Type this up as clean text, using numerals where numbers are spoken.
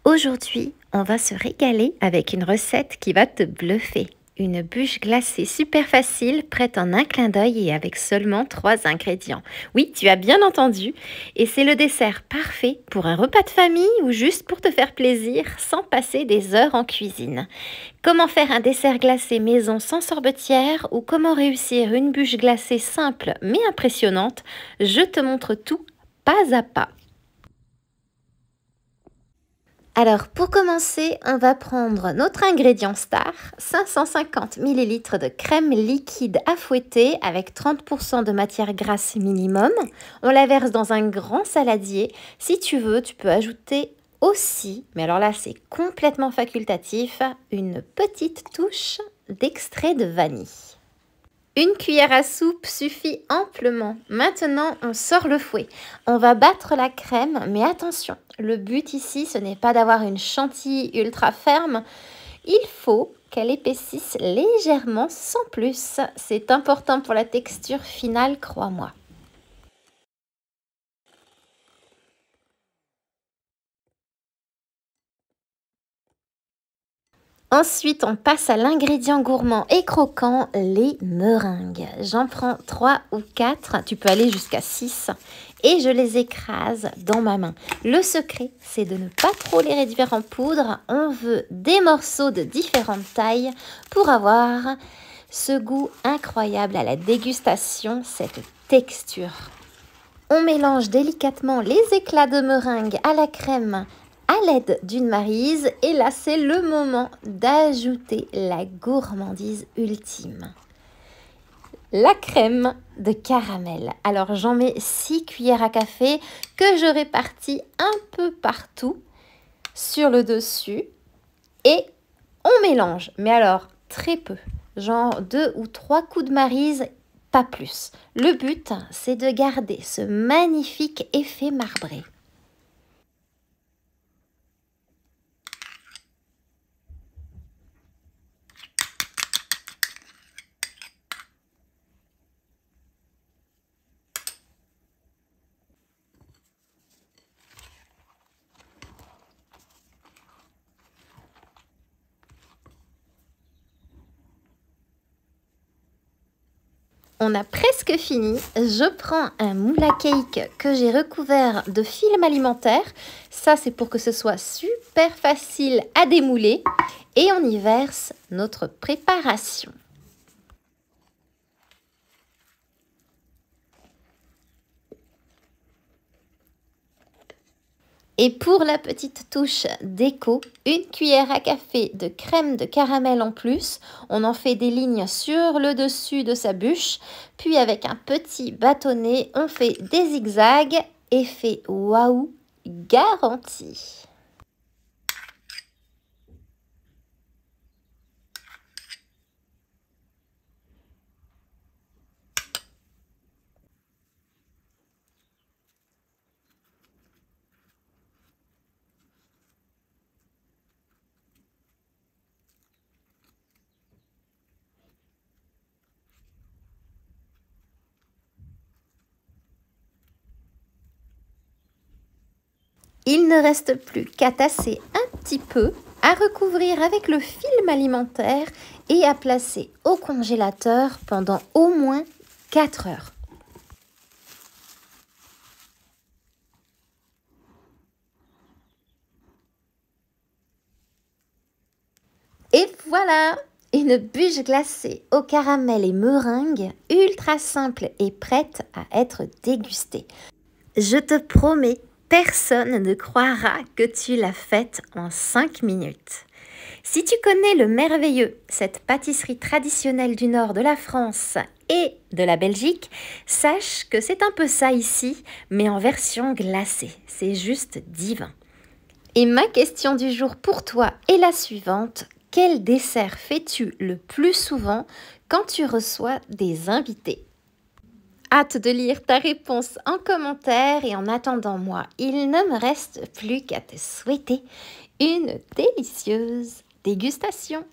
Aujourd'hui, on va se régaler avec une recette qui va te bluffer. Une bûche glacée super facile, prête en un clin d'œil et avec seulement 3 ingrédients. Oui, tu as bien entendu. Et c'est le dessert parfait pour un repas de famille ou juste pour te faire plaisir sans passer des heures en cuisine. Comment faire un dessert glacé maison sans sorbetière ou comment réussir une bûche glacée simple mais impressionnante, je te montre tout pas à pas. Alors pour commencer, on va prendre notre ingrédient star, 550 ml de crème liquide à fouetter avec 30% de matière grasse minimum. On la verse dans un grand saladier. Si tu veux, tu peux ajouter aussi, mais alors là c'est complètement facultatif, une petite touche d'extrait de vanille. Une cuillère à soupe suffit amplement. Maintenant, on sort le fouet. On va battre la crème, mais attention, le but ici, ce n'est pas d'avoir une chantilly ultra ferme. Il faut qu'elle épaississe légèrement sans plus. C'est important pour la texture finale, crois-moi. Ensuite, on passe à l'ingrédient gourmand et croquant, les meringues. J'en prends 3 ou 4, tu peux aller jusqu'à 6 et je les écrase dans ma main. Le secret, c'est de ne pas trop les réduire en poudre. On veut des morceaux de différentes tailles pour avoir ce goût incroyable à la dégustation, cette texture. On mélange délicatement les éclats de meringue à la crème à l'aide d'une maryse et là c'est le moment d'ajouter la gourmandise ultime. La crème de caramel. Alors j'en mets 6 cuillères à café que je répartis un peu partout sur le dessus et on mélange, mais alors très peu, genre 2 ou 3 coups de maryse, pas plus. Le but c'est de garder ce magnifique effet marbré. On a presque fini. Je prends un moule à cake que j'ai recouvert de film alimentaire. Ça, c'est pour que ce soit super facile à démouler. Et on y verse notre préparation. Et pour la petite touche déco, une cuillère à café de crème de caramel en plus. On en fait des lignes sur le dessus de sa bûche. Puis avec un petit bâtonnet, on fait des zigzags. Effet waouh garanti. Il ne reste plus qu'à tasser un petit peu, à recouvrir avec le film alimentaire et à placer au congélateur pendant au moins 4 heures. Et voilà, une bûche glacée au caramel et meringue, ultra simple et prête à être dégustée. Je te promets, personne ne croira que tu l'as faite en 5 minutes. Si tu connais le merveilleux, cette pâtisserie traditionnelle du nord de la France et de la Belgique, sache que c'est un peu ça ici, mais en version glacée. C'est juste divin. Et ma question du jour pour toi est la suivante. Quel dessert fais-tu le plus souvent quand tu reçois des invités ? Hâte de lire ta réponse en commentaire et en attendant moi, il ne me reste plus qu'à te souhaiter une délicieuse dégustation.